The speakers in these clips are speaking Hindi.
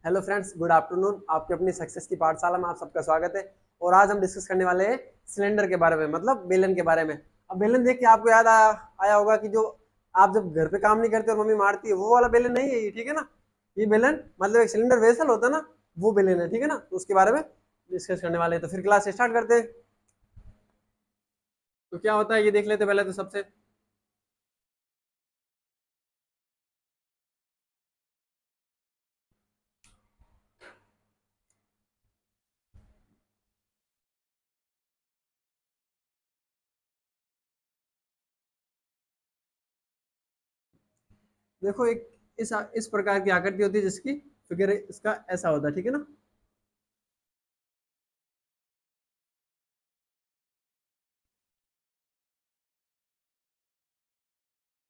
Hello friends, good afternoon. आपकी अपनी सक्सेस की पाठशाला में आप सबका स्वागत है। और आज हम डिस्कस करने वाले हैं सिलेंडर के बारे में, मतलब बेलन के बारे में। अब बेलन देख के आपको याद आया होगा कि जो आप जब घर पे काम नहीं करते और मम्मी मारती है वो वाला बेलन नहीं है ये, ठीक है ना। ये बेलन मतलब एक सिलेंडर वेसल होता है ना, वो बेलन है, ठीक है ना। तो उसके बारे में डिस्कस करने वाले हैं, तो फिर क्लास स्टार्ट करते हैं। तो क्या होता है ये देख लेते हैं पहले तो सबसे। देखो, एक इस प्रकार की आकृति होती है जिसकी फिगर इसका ऐसा होता है, ठीक है ना।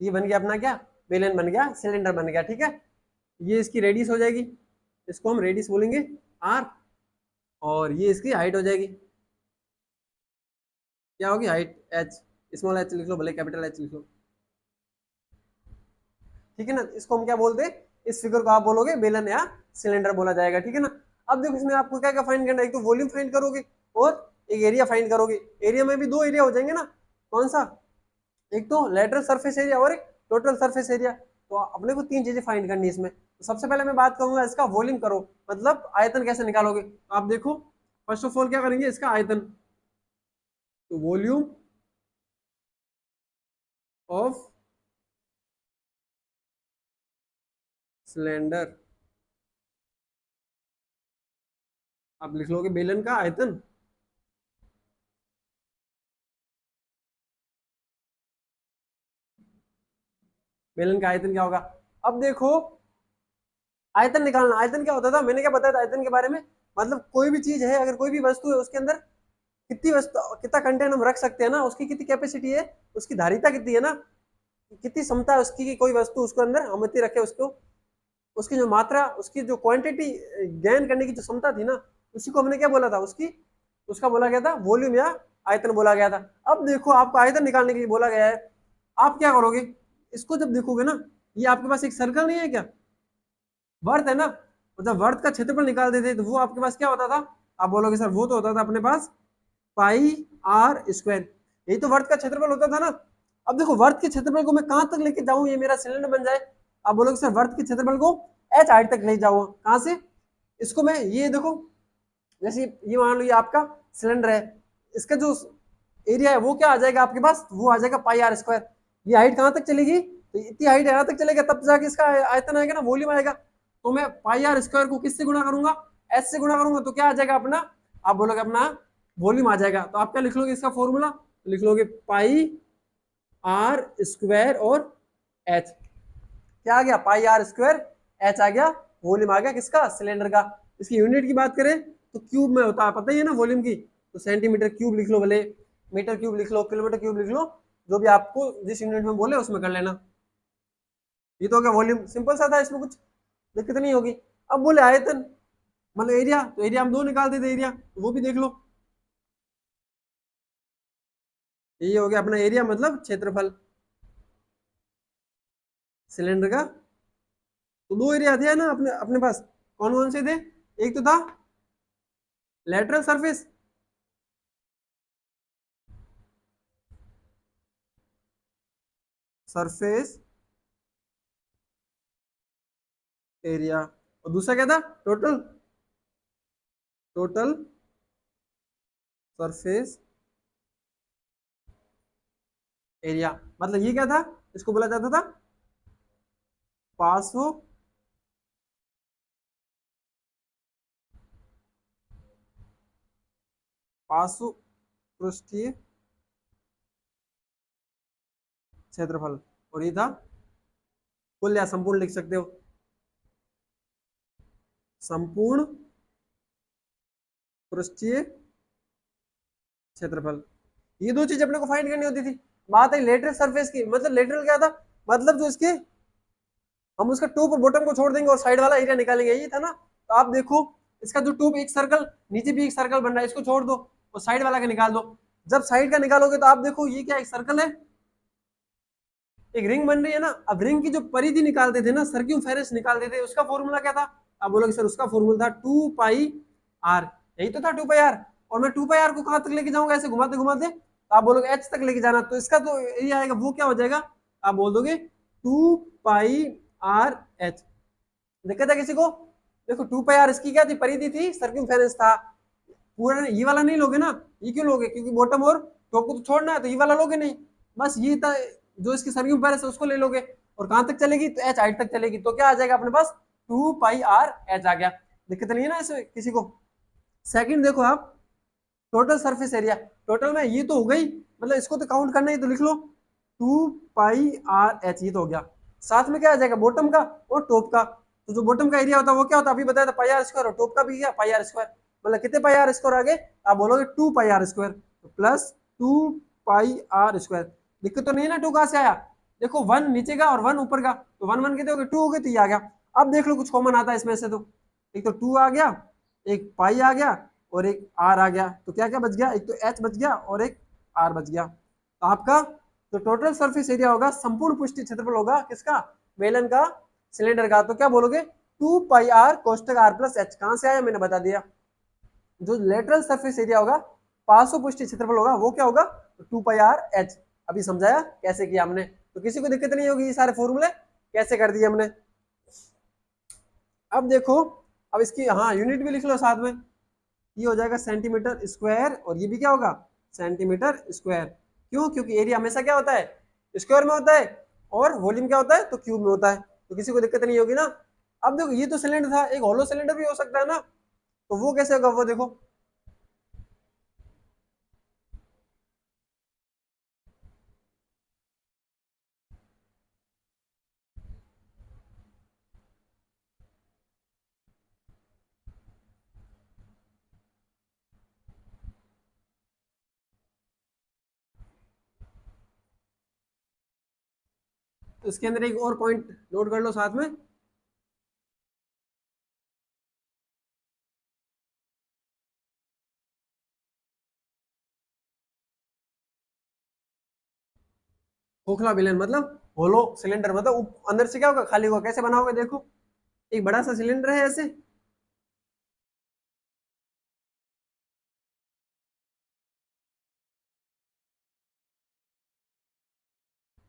ये बन गया अपना क्या, बेलन बन गया, सिलेंडर बन गया, ठीक है। ये इसकी रेडियस हो जाएगी, इसको हम रेडियस बोलेंगे आर। और ये इसकी हाइट हो जाएगी, क्या होगी, हाइट एच। स्मॉल एच लिख लो, भले कैपिटल एच लिख लो, ठीक है ना। इसको हम क्या बोलते हैं, इस फिगर को आप बोलोगे बेलन या सिलेंडर बोला जाएगा, ठीक है ना। अब देखो इसमें आपको क्या क्या फाइंड करना है, एक तो वॉल्यूम फाइंड करोगे और एक एरिया फाइंड करोगे। एरिया में भी दो एरिया हो जाएंगे ना, कौन सा, एक तो लेटरल सरफेस एरिया और एक टोटल सरफेस एरिया। तो अपने को तीन चीजें फाइंड करनी है इसमें। तो सबसे पहले मैं बात करूंगा इसका वॉल्यूम करो, मतलब आयतन कैसे निकालोगे। तो आप देखो, फर्स्ट ऑफ ऑल क्या करेंगे, इसका आयतन। तो वॉल्यूम ऑफ सिलेंडर, आप लिख लोगे बेलन का आयतन। बेलन का आयतन क्या होगा। अब देखो, आयतन निकालना, आयतन क्या होता था, मैंने क्या बताया था आयतन के बारे में। मतलब कोई भी चीज है, अगर कोई भी वस्तु है, उसके अंदर कितनी वस्तु, कितना कंटेंट हम रख सकते हैं ना, उसकी कितनी कैपेसिटी है, उसकी धारिता कितनी है ना, कितनी क्षमता है उसकी कि कोई वस्तु उसके अंदर हम इतनी रखे उसको, उसकी जो मात्रा, उसकी जो क्वांटिटी गेन करने की जो क्षमता थी ना, उसी को हमने क्या बोला था, उसकी, उसका बोला गया था वॉल्यूम या आयतन बोला गया था। अब देखो आपको आयतन निकालने के लिए बोला गया है, आप क्या करोगे, इसको जब देखोगे ना, ये आपके पास एक सर्कल नहीं है क्या, वर्त है ना। तो जब वर्त का क्षेत्रफल निकालते थे तो वो आपके पास क्या होता था, आप बोलोगे सर वो तो होता था अपने पास पाई आर स्क्वायर, यही तो वर्त का क्षेत्रफल होता था ना। अब देखो वर्त के क्षेत्रफल को मैं कहां तक लेके जाऊं ये मेरा सिलेंडर बन जाए। आप बोलोगे सर वर्त के क्षेत्रफल को एच हाइट तक ले जाओ, कहां से, इसको मैं ये देखो, जैसे ये मान लो ये आपका सिलेंडर है, इसका जो एरिया है वो क्या आ जाएगा आपके पास, वो आ जाएगा पाई आर स्क्वायर। ये हाइट कहां तक चलेगी, तो इतनी हाइट यहाँ तक चलेगा, तब जाके इसका आयतन आएगा ना, वॉल्यूम आएगा। तो मैं पाई आर स्क्वायर को किससे गुणा करूंगा, एस से गुणा करूंगा, तो क्या आ जाएगा अपना, आप बोलोगे अपना वॉल्यूम आ जाएगा। तो आप क्या लिख लोगे इसका फॉर्मूला, लिख लोगे पाई आर स्क्वायर और एच, क्या आ गया, पाई आर स्क्वायर एच आ गया, वॉल्यूम आ गया किसका, सिलेंडर का। इसकी यूनिट की बात करें तो क्यूब में होता है, पता ही है ना वॉल्यूम की। तो सेंटीमीटर क्यूब लिख लो, भले मीटर क्यूब लिख लो, किलोमीटर क्यूब लिख लो, जो भी आपको जिस यूनिट में बोले उसमें कर लेना। ये तो हो गया वॉल्यूम, सिंपल सा था, इसमें कुछ दिक्कत नहीं होगी। अब बोले आयतन, मतलब एरिया, तो एरिया हम दो निकालते थे एरिया, तो वो भी देख लो। ये हो गया अपना एरिया, मतलब क्षेत्रफल सिलेंडर का। तो दो एरिया थे ना अपने अपने पास, कौन कौन से थे, एक तो था लेटरल सरफेस, सरफेस एरिया, और दूसरा क्या था, टोटल, टोटल सरफेस एरिया। मतलब ये क्या था, इसको बोला जाता था पार्श्व पार्श्व पृष्ठीय क्षेत्रफल, और ये था कुल या संपूर्ण लिख सकते हो, संपूर्ण पृष्ठीय क्षेत्रफल। ये दो चीज अपने को फाइंड करनी होती थी। बात है लेटरल सरफेस की, मतलब लेटरल क्या था, मतलब जो इसके, हम उसका टॉप और बॉटम को छोड़ देंगे और साइड वाला एरिया निकालेंगे, यही था ना। तो आप देखो, इसका जो टॉप एक सर्कल, नीचे भी एक सर्कल बन रहा है, इसको छोड़ दो और साइड वाला का निकाल दो। जब साइड का निकालोगे तो आप देखो ये क्या, एक सर्कल है, एक रिंग बन रही है ना। अब रिंग की जो परिधि निकालते थे ना, सर्क्यूफेरेंस निकालते थे, उसका फॉर्मूला क्या था, आप बोलोगे सर उसका फॉर्मूला था 2 पाई आर, यही तो था 2 पाई आर, और मैं 2 पाई आर को कहां तक लेके जाऊंगा ऐसे घुमाते घुमाते, तो आप बोलोगे एच तक लेके जाना, तो इसका तो ये आएगा, वो क्या हो जाएगा, आप बोल दोगे 2 पाई आर एच। दिक्कत है किसी को? देखो 2 पाई आर इसकी क्या थी, परिधि थी, सर्कमफेरेंस था। पूरा ये वाला नहीं लोगे ना, ये क्यों लोगे, क्योंकि बॉटम और टॉप को तो छोड़ना है, तो ये वाला लोगे नहीं, बस ये था जो इसकी सर्कमफेरेंस है उसको ले लोगे, और कहां तक चलेगी, तो एच हाइट तक चलेगी, तो क्या आ जाएगा अपने पास 2 पाई आर एच आ गया। दिक्कत नहीं है ना इसमें किसी को? सेकंड देखो आप, टोटल सरफेस एरिया, टोटल में ये तो हो गई, मतलब इसको तो काउंट करना ही, तो लिख लो 2 पाई आर एच, ये तो हो गया। साथ में क्या आ जाएगा, बॉटम का और टॉप का, तो जो बॉटम का एरिया होता है वो क्या होता है, अभी बताया था पाई आर स्क्वायर, और टॉप का भी क्या पाई आर स्क्वायर, मतलब कितने पाई आर स्क्वायर आगे, आप बोलोगे 2 पाई आर स्क्वायर, तो प्लस 2 पाई आर स्क्वायर। दिक्कत तो नहीं है ना, 2 कहां से आया, देखो 1 नीचे का और 1 ऊपर का, तो 1 1 कितने हो गए, 2 हो गए, तो ये आ गया। अब देख लो कुछ कॉमन आता है इसमें से, तो एक तो 2 आ गया, एक पाई आ गया, और एक आर आ गया, तो क्या क्या बच गया, एक तो एच बच गया और एक आर बच गया। तो आपका जो टोटल सरफेस एरिया होगा, संपूर्ण पृष्ठीय क्षेत्रफल होगा किसका, बेलन का, सिलेंडर का, तो क्या बोलोगे 2 पाई आर कोष्टक आर प्लस एच। कहां से आया, मैंने बता दिया। जो लेटरल सरफेस एरिया होगा, पार्श्व पृष्ठीय क्षेत्रफल होगा, वो क्या होगा, 2 पाई आर एच। अभी समझाया कैसे किया हमने, तो किसी को दिक्कत नहीं होगी, ये सारे फॉर्मूले कैसे कर दिए हमने। अब देखो, अब इसकी हाँ यूनिट भी लिख लो साथ में, ये हो जाएगा सेंटीमीटर स्क्वायर, और ये भी क्या होगा, सेंटीमीटर स्क्वायर। क्यों, क्योंकि एरिया हमेशा क्या होता है, स्क्वायर में होता है, और वॉल्यूम क्या होता है, तो क्यूब में होता है, तो किसी को दिक्कत नहीं होगी ना। अब देखो ये तो सिलेंडर था, एक होलो सिलेंडर भी हो सकता है ना, तो वो कैसे होगा, वो देखो, तो इसके अंदर एक और पॉइंट नोट कर लो साथ में, खोखला बेलन मतलब होलो सिलेंडर, मतलब अंदर से क्या होगा, खाली होगा, कैसे बना होगा, देखो एक बड़ा सा सिलेंडर है ऐसे,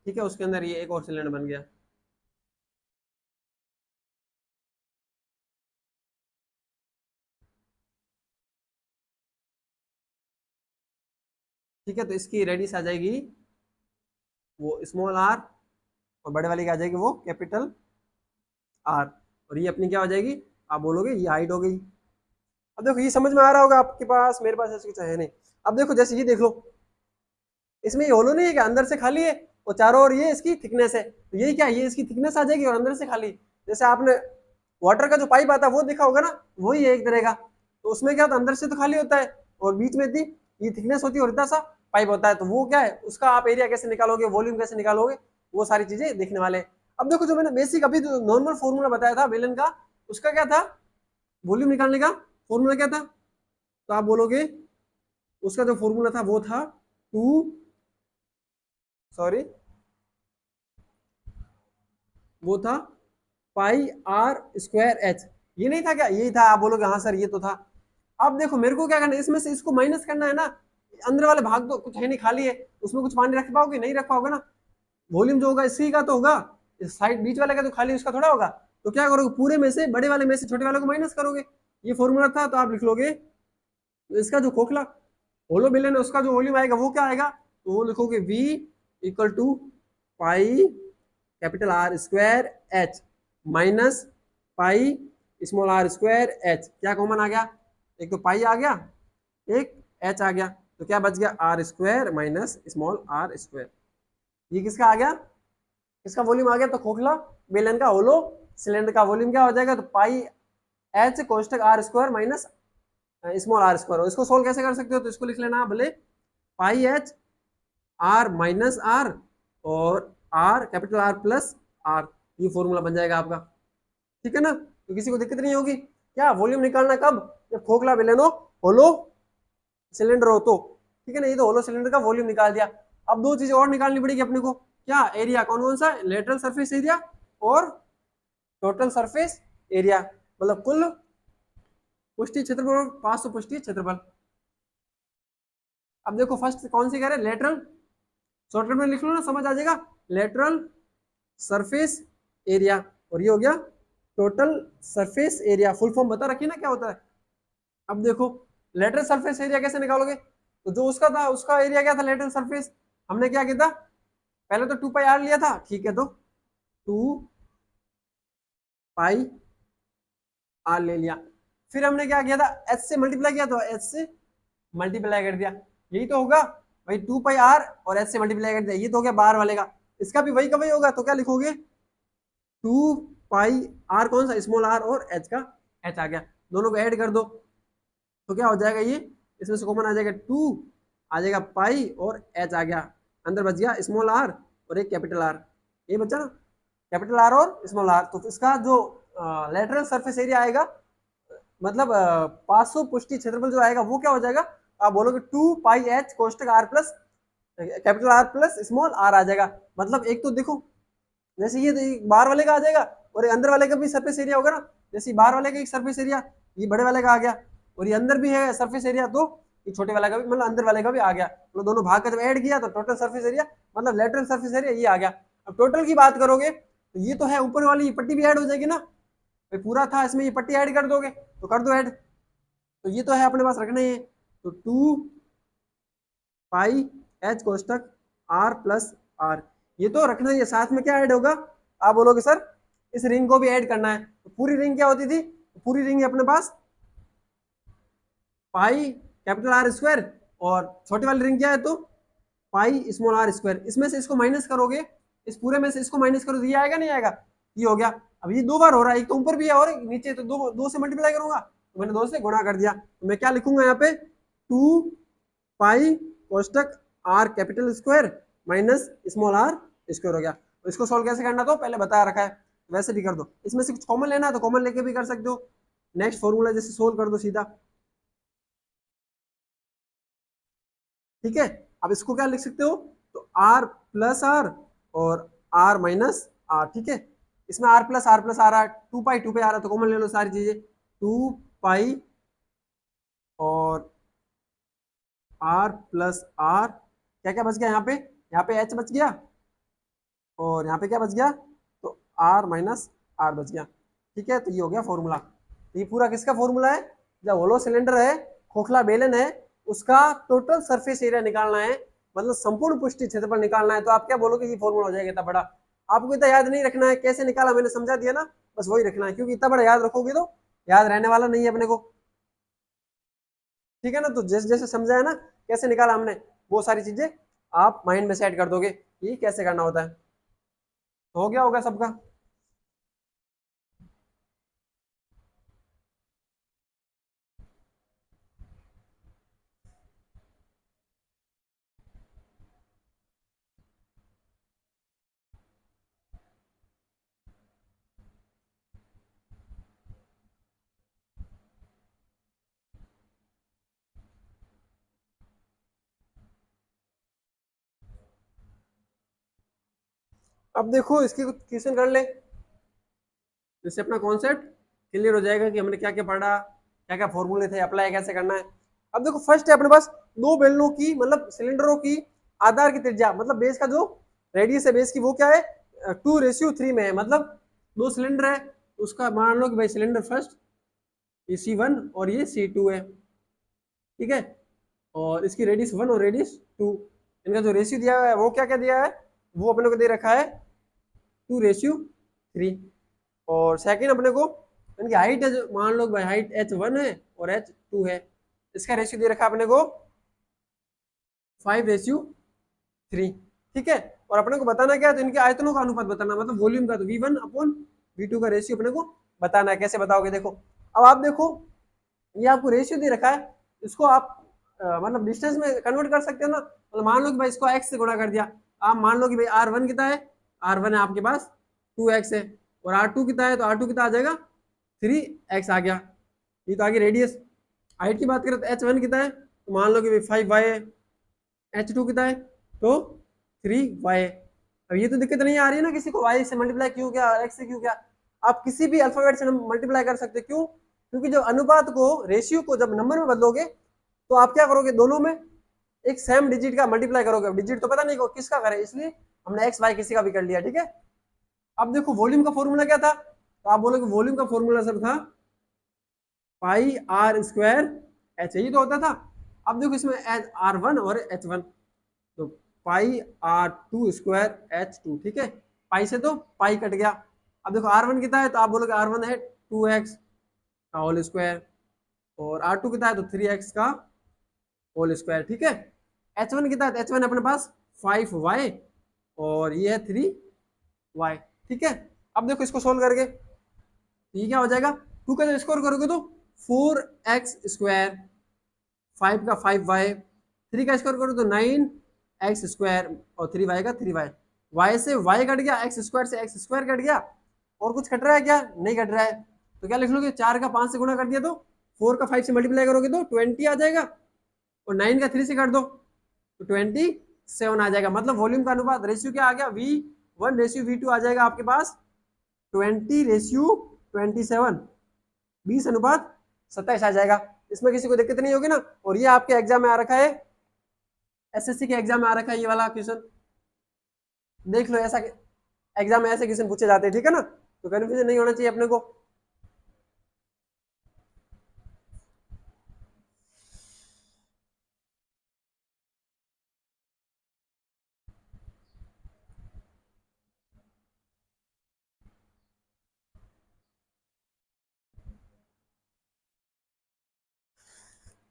ठीक है, उसके अंदर ये एक और सिलेंडर बन गया, ठीक है, तो इसकी रेडियस आ जाएगी वो स्मॉल आर, और बड़े वाले की आ जाएगी वो कैपिटल आर, और ये अपनी क्या हो जाएगी, आप बोलोगे ये हाइट हो गई। अब देखो ये समझ में आ रहा होगा आपके पास, मेरे पास ऐसे कुछ है नहीं। अब देखो जैसे ये देख लो, इसमें ये होलो नहीं है, क्या अंदर से खाली है, और चारों ओर ये इसकी थिकनेस है, तो यही क्या, ये इसकी थिकनेस आ जाएगी, और अंदर से खाली, जैसे आपने वाटर का जो पाइप आता है वो देखा होगा ना, वही है एक तरह का, तो उसमें क्या होता है, अंदर से तो खाली होता है, और बीच में इतनी ये थिकनेस होती है, और इतना सा पाइप होता है, तो वो क्या है, उसका आप एरिया कैसे निकालोगे, वॉल्यूम कैसे निकालोगे, वो सारी चीजें देखने वाले हैं। अब देखो जो मैंने बेसिक अभी जो नॉर्मल फॉर्मूला बताया था बेलन का, उसका क्या था, वॉल्यूम निकालने का फॉर्मूला क्या था, तो आप बोलोगे उसका जो फॉर्मूला था वो था टू, सॉरी, वो था पाई आर स्क्वायर एच, ये नहीं था क्या, यही था, आप बोलोगे हाँ सर ये तो था। अब देखो मेरे को क्या करना है, इसमें से इसको माइनस करना है ना, अंदर वाले भाग तो कुछ है नहीं, खाली है, उसमें कुछ पानी रख पाओगे, नहीं रख पाओगे ना, वॉल्यूम जो होगा इसी का तो होगा, इस साइड बीच वाले का तो खाली, उसका थोड़ा होगा, तो क्या करोगे, पूरे में से बड़े वाले में से छोटे वाले को माइनस करोगे, ये फॉर्मूला था, तो आप लिख लोगे, तो इसका जो खोखला होलो बेलन है उसका जो वॉल्यूम आएगा वो क्या आएगा, तो वो लिखोगे V equal to pi capital r square h minus pi small r square h, क्या कॉमन आ गया, एक तो पाई आ गया, एक एच आ गया, तो क्या बच गया, r square minus small r square, ये किसका आ गया, किसका वॉल्यूम आ गया, तो खोखला बेलन का होलो सिलेंडर का वॉल्यूम क्या हो जाएगा, तो पाई एच कोष्टक R square minus small r square. इसको सोल्व कैसे कर सकते हो, तो इसको लिख लेना भले pi H R minus r और R capital R plus r, ये फॉर्मूला बन जाएगा आपका, ठीक है ना, तो किसी को दिक्कत नहीं होगी। क्या वॉल्यूम निकालना कब, जब खोखला बेलन हो, होलो सिलेंडर हो तो, ठीक है ना, ये तो होलो सिलेंडर का वॉल्यूम निकाल दिया। अब दो चीजें और निकालनी पड़ेगी अपने को, क्या, एरिया, कौन कौन सा, लेटरल सरफेस एरिया और टोटल सरफेस एरिया। मतलब कुल पृष्ठीय क्षेत्रफल और पार्श्व पृष्ठीय क्षेत्रफल। अब देखो फर्स्ट कौन सी कह रहे हैं, लेटरल, शॉर्टकट में लिख लो ना, समझ आ जाएगा। लेटरल सरफेस एरिया, और ये हो गया total surface area. Full form बता रखी ना क्या होता है। अब देखो लेटरल सरफेस एरिया कैसे निकालोगे, तो जो उसका था उसका एरिया क्या था लेटरल सरफेस, हमने क्या किया था, पहले तो 2 पाई आर लिया था, ठीक है, तो 2 पाई आर ले लिया, फिर हमने क्या किया था, एच से मल्टीप्लाई किया, तो एच से मल्टीप्लाई कर दिया, यही तो होगा भाई, 2 पाई आर और एच से मल्टीप्लाई कर दिया, ये तो हो गया बाहर वाले का, इसका भी वही का वही होगा, तो क्या लिखोगे 2 पाई आर कौन सा, स्मॉल आर, और एच का एच आ गया, दोनों को ऐड कर दो, तो क्या हो जाएगा, ये इसमें से कॉमन आ जाएगा 2, आ जाएगा पाई और एच आ गया, अंदर बच गया स्मॉल आर और एक कैपिटल आर, ये बचा ना, कैपिटल आर और स्मॉल आर, तो इसका जो लेटरल सरफेस एरिया आएगा, मतलब 500 पृष्ठीय क्षेत्रफल जो आएगा वो क्या हो जाएगा, आप बोलोगे 2 पाई एच कोष्टक R plus capital R plus small r आ जाएगा। मतलब एक तो देखो जैसे ये बाहर वाले का आ जाएगा और अंदर वाले का भी सरफेस एरिया होगा ना, जैसे बाहर वाले का एक सरफेस एरिया ये बड़े वाले का आ गया, और ये अंदर भी है सरफेस एरिया, तो ये छोटे वाले का भी, मतलब अंदर वाले का भी आ गया, मतलब दोनों भाग का जब ऐड किया तो टोटल सरफेस एरिया, मतलब लेटरल सरफेस एरिया ये आ गया। अब टोटल की बात करोगे तो ये तो है, ऊपर वाली ये पट्टी भी ऐड हो जाएगी ना, पूरा था इसमें, ये पट्टी ऐड कर दोगे तो कर दो ऐड, तो ये तो है अपने पास रखना ही है, तो 2 पाई एच कोष्टक आर प्लस आर, ये तो रखना ही है, साथ में क्या ऐड होगा, आप बोलोगे सर इस रिंग को भी ऐड करना है, तो पूरी रिंग क्या होती थी, पूरी रिंग है अपने पास पाई कैपिटल आर स्क्वायर, और छोटी वाली रिंग क्या है, तो पाई स्मॉल आर स्क्वायर, इसमें से इसको माइनस करोगे, इस पूरे में से इसको माइनस करो तो ये आएगा नहीं आएगा, ये हो गया। अब ये 2 बार हो रहा है, एक तो ऊपर भी है और नीचे, तो दो से मल्टीप्लाई करूंगा, तो मैंने 2 से गुणा कर दिया, तो मैं क्या लिखूंगा यहाँ पे 2 पाई कोष्टक R capital square minus small r square हो गया। तो इसको सोल्व कैसे करना, तो पहले बता रखा है, वैसे भी कर दो, इसमें से कुछ कॉमन लेना है तो कॉमन लेके भी कर सकते हो, नेक्स्ट फॉर्मूला जैसे सोल्व कर दो सीधा, ठीक है। अब इसको क्या लिख सकते हो, तो आर प्लस आर और आर माइनस आर, ठीक है, इसमें आर प्लस आ रहा है, 2 पाई आ रहा है, तो कॉमन ले लो सारी चीजें, 2 पाई और आर प्लस आर, क्या क्या बच गया यहाँ पे एच बच गया, और यहाँ पे क्या बच गया, तो आर माइनस आर बच गया, ठीक है, तो ये हो गया फॉर्मूला। तो ये पूरा किसका फॉर्मूला है, जब होलो सिलेंडर है, खोखला बेलन है, उसका टोटल सरफेस एरिया निकालना है, मतलब संपूर्ण पृष्ठीय क्षेत्रफल निकालना है, तो आप क्या बोलोगे, ये फॉर्मूला हो जाएगा इतना बड़ा, आपको इतना याद नहीं रखना है, कैसे निकाला मैंने समझा दिया ना, बस वही रखना है, क्योंकि इतना बड़ा याद रखोगे तो याद रहने वाला नहीं है अपने को, ठीक है ना। तो जैसे जैसे समझा है ना कैसे निकाला हमने, वो सारी चीजें आप माइंड में सेट कर दोगे कि कैसे करना होता है, तो हो गया होगा सबका। अब देखो इसकी कुछ क्वेश्चन कर ले, जिससे अपना कॉन्सेप्ट क्लियर हो जाएगा कि हमने क्या क्या पढ़ा, क्या क्या फॉर्मूले थे, अप्लाई कैसे करना है। अब देखो फर्स्ट है अपने पास दो बेलनों की, मतलब सिलेंडरों की आधार की त्रिज्या, मतलब बेस का जो रेडियस है बेस की वो क्या है 2:3 में है, मतलब 2 सिलेंडर है, उसका मान लो कि भाई सिलेंडर फर्स्ट ये C1 और ये C2 है, ठीक है, और इसकी रेडियस 1 और रेडियस 2, इनका जो रेशियो दिया हुआ है वो क्या क्या दिया है, वो अपने को दे रखा है 2:3, और सेकंड अपने को इनकी हाइट है, जो मान लो भाई हाइट h1 है और h2 है, इसका रेशियो दे रखा है अपने को 5:3, ठीक है, और अपने को बताना क्या है, तो इनके आयतनों का अनुपात बताना, मतलब वॉल्यूम का, तो V1/V2 का रेशियो अपने को बताना है, कैसे बताओगे देखो। अब आप देखो ये आपको रेशियो दे रखा है, इसको आप मतलब डिस्टेंस में कन्वर्ट कर सकते हो ना, मतलब मान लो कि भाई इसको x से गुणा कर दिया, आप मान लो कि भाई R1 कितना है, R1 है आपके पास 2x है, और R2 कितना है, तो R2 कितना आ जाएगा 3x आ गया, ये तो आगे रेडियस। हाइट की बात करें तो h1 कितना है, तो मान लो कि भाई 5y है, h2 कितना है, तो 3y है। अब ये तो दिक्कत नहीं आ रही है ना किसी को, y से मल्टीप्लाई क्यों किया x से क्यों किया, आप किसी भी अल्फाबेट से मल्टीप्लाई कर सकते, क्यों? क्योंकि जब अनुपात को, रेशियो को जब नंबर में बदलोगे तो आप क्या करोगे, दोनों में एक सेम डिजिट का मल्टीप्लाई करोगे। अब डिजिट तो पता नहीं किसका करें, इसलिए हमने एक्स वाई किसी का भी कर लिया, ठीक है। अब देखो वॉल्यूम का फॉर्मूला क्या था, तो आप बोलोगे वॉल्यूम का फॉर्मूला सर था पाई आर स्क्वायर एच, यही तो होता था। अब देखो इसमें R1 और H1, तो पाई R2 स्क्वायर H2, ठीक है। पाई से तो पाई कट गया। अब देखो R1 कितना है, तो आप बोलोगे R1 है 2x का होल स्क्वायर, और R2 कितना है तो 3x का होल स्क्वायर, ठीक है। H1 कितना है, H1 अपने पास 5y और ये है 3y, ठीक है। अब देखो इसको सोल्व करके ये क्या हो जाएगा, 2 का जब स्क्वायर करोगे तो 4x स्क्वायर, 5 का 5y, 3 का स्क्वायर करो तो 9x स्क्वायर और 3y का 3y। y से y कट गया, x स्क्वायर से x स्क्वायर कट गया, और कुछ कट रहा है क्या, नहीं कट रहा है। तो क्या लिख लोगे, 4 का 5 से गुणा कर दिया तो 4 का 5 से मल्टीप्लाई करोगे तो 20 आ जाएगा, और 9 का 3 से काट दो तो 27 आ जाएगा। मतलब वॉल्यूम का अनुपात रेशियो क्या आ गया, V1 रेशियो V2 आ जाएगा आपके पास 20 रेशियो 27, 20:27 आ जाएगा। इसमें किसी को दिक्कत नहीं होगी ना। और ये आपके एग्जाम में आ रखा है, एसएससी के एग्जाम में आ रखा है ये वाला क्वेश्चन, देख लो। ऐसा एग्जाम में ऐसे क्वेश्चन पूछे जाते हैं, ठीक है ना, तो कन्फ्यूजन नहीं होना चाहिए अपने को।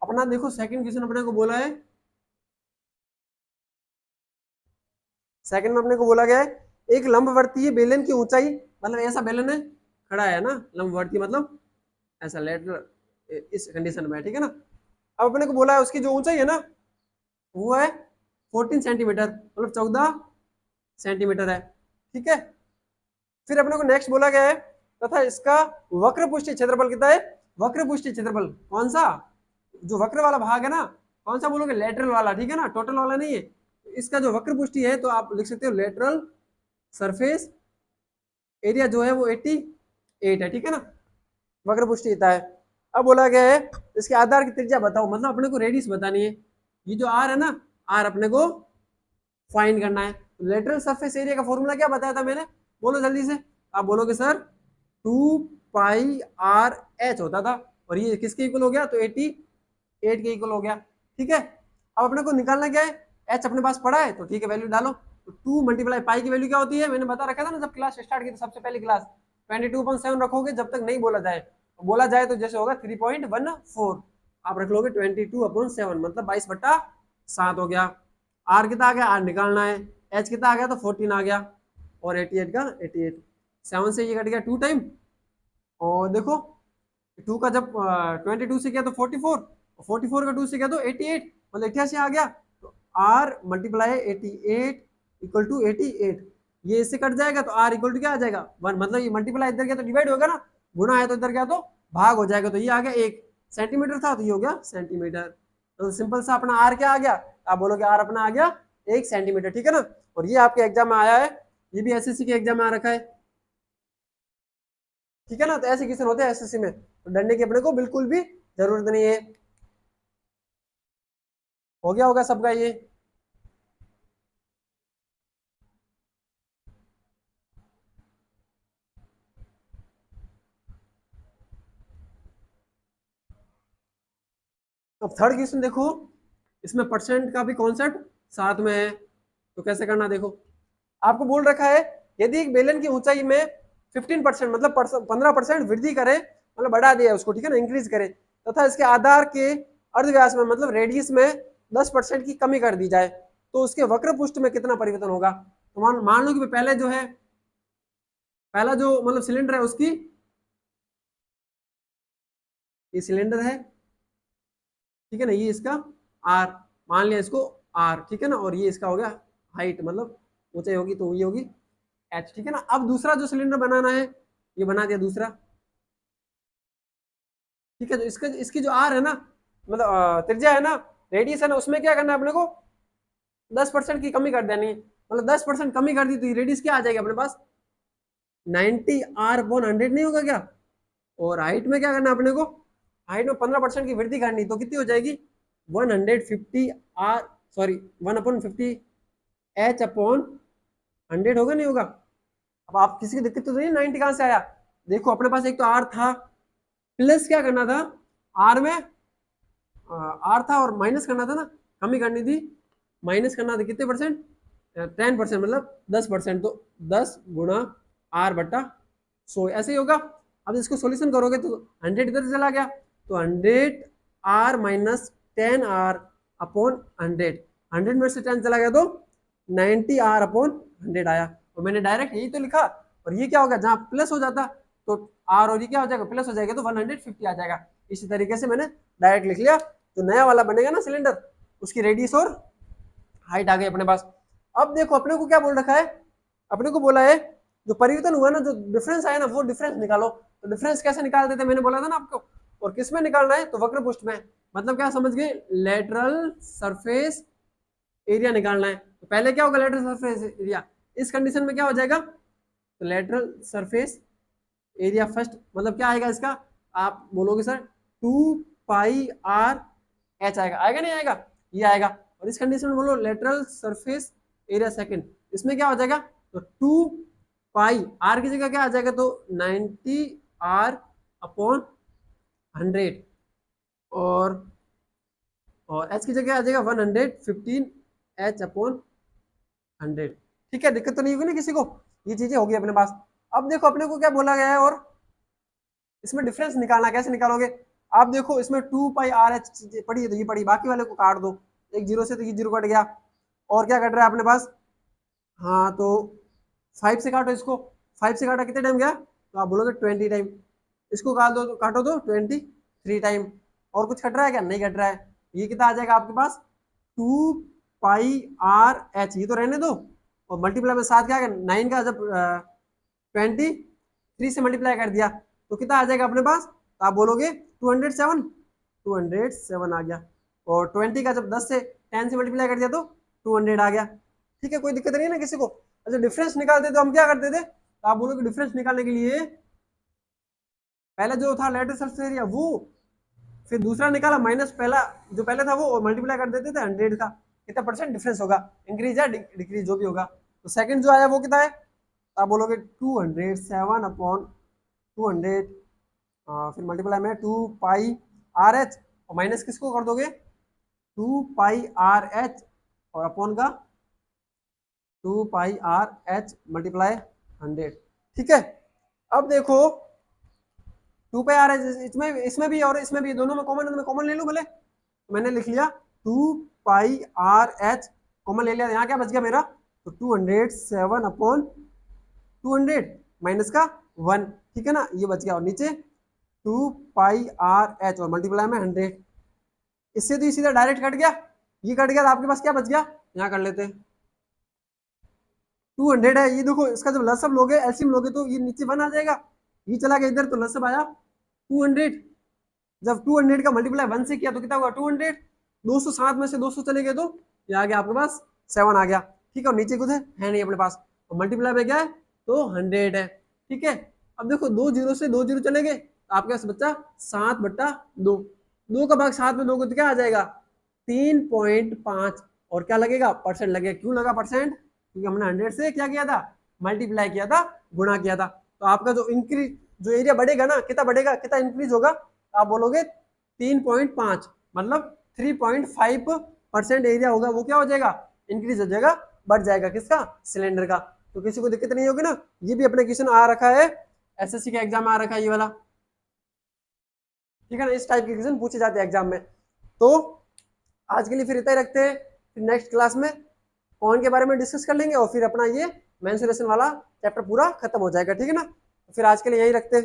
अपना देखो सेकंड क्वेश्चन अपने को बोला है, सेकंड में अपने को बोला गया है एक लंबवर्तीय बेलन की ऊंचाई, मतलब ऐसा बेलन है खड़ा है ना, लंबवर्तीय मतलब ऐसा लेटरल इस कंडीशन में, ठीक है ना। अब अपने को बोला है उसकी जो ऊंचाई है ना वो है 14 सेंटीमीटर, मतलब 14 सेंटीमीटर है, ठीक है। फिर अपने को नेक्स्ट बोला गया है तथा इसका वक्र पृष्ठीय क्षेत्रफल कितना है, वक्र पृष्ठीय क्षेत्रफल कौन सा, जो वक्र वाला भाग है ना, कौन सा बोलोगे, लेटरल वाला, ठीक है ना, टोटल वाला नहीं है। इसका जो वक्र पृष्ठीय है तो आप लिख सकते हो लेटरल सरफेस एरिया जो है वो 88 है, ठीक है ना, वक्र पृष्ठीय है। अब बोला गया है इसके आधार की त्रिज्या बताओ, मतलब अपने को रेडियस बतानी है। ये जो आर है ना, आर अपने को फाइंड करना है। लेटरल सरफेस एरिया का फॉर्मूला क्या बताया था मैंने, बोलो जल्दी से। आप बोलोगे सर 2πr/h होता था, और ये किसके इक्वल हो गया, तो 88 के इक्वल हो गया, ठीक है। अब अपने को निकालना क्या है, h अपने पास पड़ा है तो ठीक है, वैल्यू डालो। तो 2 × पाई की वैल्यू क्या होती है, मैंने बता रखा था ना जब क्लास स्टार्ट की, तो सबसे पहली क्लास 22.7 रखोगे जब तक नहीं बोला जाए। बोला जाए तो जैसे होगा 3.14, आप रख लोगे 22/7, मतलब 22/7 हो गया। आर कितना आ गया, आर निकालना है, एच कितना आ गया तो 14 आ गया, और 88 का 88, 7 से ये कट गया 2 टाइम, और देखो 2 का जब 22 से किया तो 44, 44 का 2 से किया तो 88, मतलब 88 आ गया। तो R × 88 इक्वल टू 88, ये इससे कट जाएगा तो R इक्वल टू क्या आ जाएगा 1, मतलब ये मल्टीप्लाई इधर गया तो डिवाइड होगा ना, गुणा है तो इधर गया तो भाग हो जाएगा, तो ये आ गया 1 सेंटीमीटर था तो ये हो गया सेंटीमीटर। तो सिंपल सा अपना R क्या आ गया, आप बोलोगे R अपना आ गया 1 सेंटीमीटर, ठीक है ना। और ये आपके एग्जाम में आया है, ये भी एसएससी के एग्जाम में आ रखा है, ठीक है ना। तो ऐसे क्वेश्चन होते हैं एसएससी में, तो डरने की अपने को बिल्कुल भी जरूरत नहीं है। हो गया होगा सबका ये। अब थर्ड क्वेश्चन देखो, इसमें परसेंट का भी कॉन्सेप्ट साथ में है, तो कैसे करना देखो। आपको बोल रखा है यदि एक बेलन की ऊंचाई में 15% मतलब 15% वृद्धि करे, मतलब बढ़ा दिया उसको, ठीक है ना, इंक्रीज करे, तथा इसके आधार के अर्धव्यास में मतलब रेडियस में 10% की कमी कर दी जाए, तो उसके वक्र पृष्ठ में कितना परिवर्तन होगा। तो मान लो कि पहले जो है, पहला जो मतलब सिलेंडर है उसकी, ये सिलेंडर है, ठीक है ना, ये इसका आर मान लिया, इसको आर, ठीक है ना, और ये इसका हो गया हाइट, मतलब ऊंचाई होगी तो ये होगी एच, ठीक है ना। अब दूसरा जो सिलेंडर बनाना है ये बना दिया दूसरा, ठीक है। तो इसका इसकी जो आर है ना, मतलब त्रिज्या है ना, रेडियस है ना, उसमें क्या करना है अपने को 10% की कमी कर देनी है, मतलब 10% कमी कर दी तो रेडियस क्या आ जाएगी अपने पास 90R/100 नहीं होगा क्या? और हाइट में क्या करना है अपने को? हाइट में 15% की वृद्धि करनी, तो कितनी हो जाएगी? 150R, सॉरी 1/50H/100 होगा नहीं होगा? अब आप किसी की दिक्कत तो नहीं, 90 कहां से आया? देखो अपने पास एक तो R था, प्लस क्या करना था R में, R था और माइनस करना था ना, कमी करनी थी, माइनस करना था कितने परसेंट? 10%, मतलब 10%, तो 10 गुणा R/100 ऐसे ही होगा। अब इसको सॉल्यूशन करोगे तो 100 इधर से चला गया, तो 100R माइनस 10R/100, 100 में से 10 चला गया तो 90R/100 आया। और मैंने डायरेक्ट यही तो लिखा, और ये क्या होगा, जहां प्लस हो जाता तो R और ये क्या हो जाएगा, प्लस हो जाएगा तो 150 आ जाएगा। इसी तरीके से मैंने डायरेक्ट लिख लिया, तो नया वाला बनेगा ना सिलेंडर, उसकी रेडियस और हाइट आ गई अपने पास। अब देखो अपने को क्या बोल रखा है, अपने को बोला है जो परिवर्तन हुआ ना, जो डिफरेंस आया ना, वो डिफरेंस निकालो। तो डिफरेंस कैसे निकालते थे, मैंने बोला था ना आपको, और किस में निकालना है, तो वक्र पृष्ठ में। मतलब क्या समझ गए, लेटरल सरफेस एरिया निकालना है। तो पहले क्या होगा, लेटरल सरफेस एरिया, इस कंडीशन में क्या हो जाएगा, तो लेटरल सरफेस एरिया फर्स्ट, मतलब क्या आएगा इसका, आप बोलोगे सर 2πr/h आएगा, आएगा नहीं आएगा, ये आएगा। और इस कंडीशन में बोलो लेटरल सरफेस एरिया सेकंड, इसमें क्या हो जाएगा, तो 2πr की जगह क्या आ जाएगा, तो 90R/100, और h की जगह आ जाएगा 115H/100। ठीक है, दिक्कत तो नहीं होगी ना किसी को, ये चीजें होगी अपने पास। अब देखो अपने को क्या बोला गया है, और इसमें डिफरेंस निकालना, कैसे निकालोगे? आप देखो इसमें 2πr/h पड़ी है तो ये पड़ी, बाकी वाले को काट दो, एक जीरो से तो ये जीरो कट गया, और क्या कट रहा है अपने पास, हाँ तो 5 से काटो इसको, 5 से काटा कितने टाइम गया, तो आप बोलोगे 20 टाइम, इसको काटो तो 23 टाइम। और कुछ कट रहा है क्या, नहीं कट रहा है। ये कितना आ जाएगा आपके पास, 2πr/h, ये तो रहने दो, और मल्टीप्लाई में साथ क्या है, 9 का जब 23 से मल्टीप्लाई कर दिया तो कितना आ जाएगा अपने पास, तो आप बोलोगे 207, 207 आ गया। और 20 का जब 10 से 10 से मल्टीप्लाई कर दिया तो 200 आ गया। ठीक है, कोई दिक्कत नहीं है ना किसी को। अच्छा डिफरेंस निकालते तो हम क्या करते थे, तो आप बोलोगे डिफरेंस निकालने के लिए पहले जो था लेटरल सरफेस एरिया वो, फिर दूसरा निकाला माइनस पहला जो पहले था वो, और मल्टीप्लाई कर देते थे 100 का, कितना परसेंट डिफरेंस होगा, इंक्रीज या डिक्रीज जो भी होगा। तो सेकंड जो आया वो कितना है, तो आप बोलोगे 207/200, फिर मल्टीप्लाई में 2πr/h, और माइनस किसको कर दोगे, 2πr/h, और अपॉन का 2πr/h मल्टीप्लाई 100। ठीक है, अब देखो 2πr/h इसमें इसमें भी और इसमें भी, दोनों में कॉमन ले लूं भले, तो मैंने लिख लिया 2πr/h कॉमन ले लिया, यहाँ क्या बच गया मेरा, तो 207/200 माइनस का 1, ठीक है ना, ये बच गया, और नीचे 2πr/h और मल्टीप्लाई में 100। इससे तो ये सीधा डायरेक्ट कट गया, ये कट गया, तो आपके पास क्या बच गया, यहाँ कर लेते हैं 200 है, ये देखो इसका जब लसब लोगे एलसीएम लोगे तो ये नीचे 1 आ जाएगा, ये चला गया इधर तो लसब आया 200। जब 200 का मल्टीप्लाई 1 से किया तो कितना हुआ 200, 207 में से 200 चले गए तो ये आ गया आपके पास 7 आ गया। ठीक है, और नीचे कुछ है नहीं अपने पास, और मल्टीप्लाई में क्या है, तो 100 है। ठीक है, अब देखो 2 जीरो से 2 जीरो चले गए तो आपके पास बच्चा 7/2, 2 का भाग 7 में 2 को तो क्या आ जाएगा 3.5, और क्या लगेगा, परसेंट लगेगा। क्यों लगा परसेंट, क्योंकि हमने 100 से क्या किया था, मल्टीप्लाई किया था, गुणा किया था। तो आपका जो इंक्रीज जो एरिया बढ़ेगा ना, कितना बढ़ेगा, कितना इंक्रीज होगा, आप बोलोगे 3.5, मतलब 3.5% एरिया होगा, वो क्या हो जाएगा, इंक्रीज हो जाएगा, बढ़ जाएगा, किसका, सिलेंडर का। तो किसी को दिक्कत नहीं होगी ना। ये भी अपने क्वेश्चन आ रखा है, एसएससी का एग्जाम आ रखा है ये वाला, ठीक है ना, इस टाइप के क्वेश्चन पूछे जाते हैं एग्जाम में। तो आज के लिए फिर इतना ही रखते हैं, फिर नेक्स्ट क्लास में कौन के बारे में डिस्कस कर लेंगे, और फिर अपना ये मेंसुरेशन वाला चैप्टर पूरा खत्म हो जाएगा। ठीक है ना, तो फिर आज के लिए यही रखते हैं।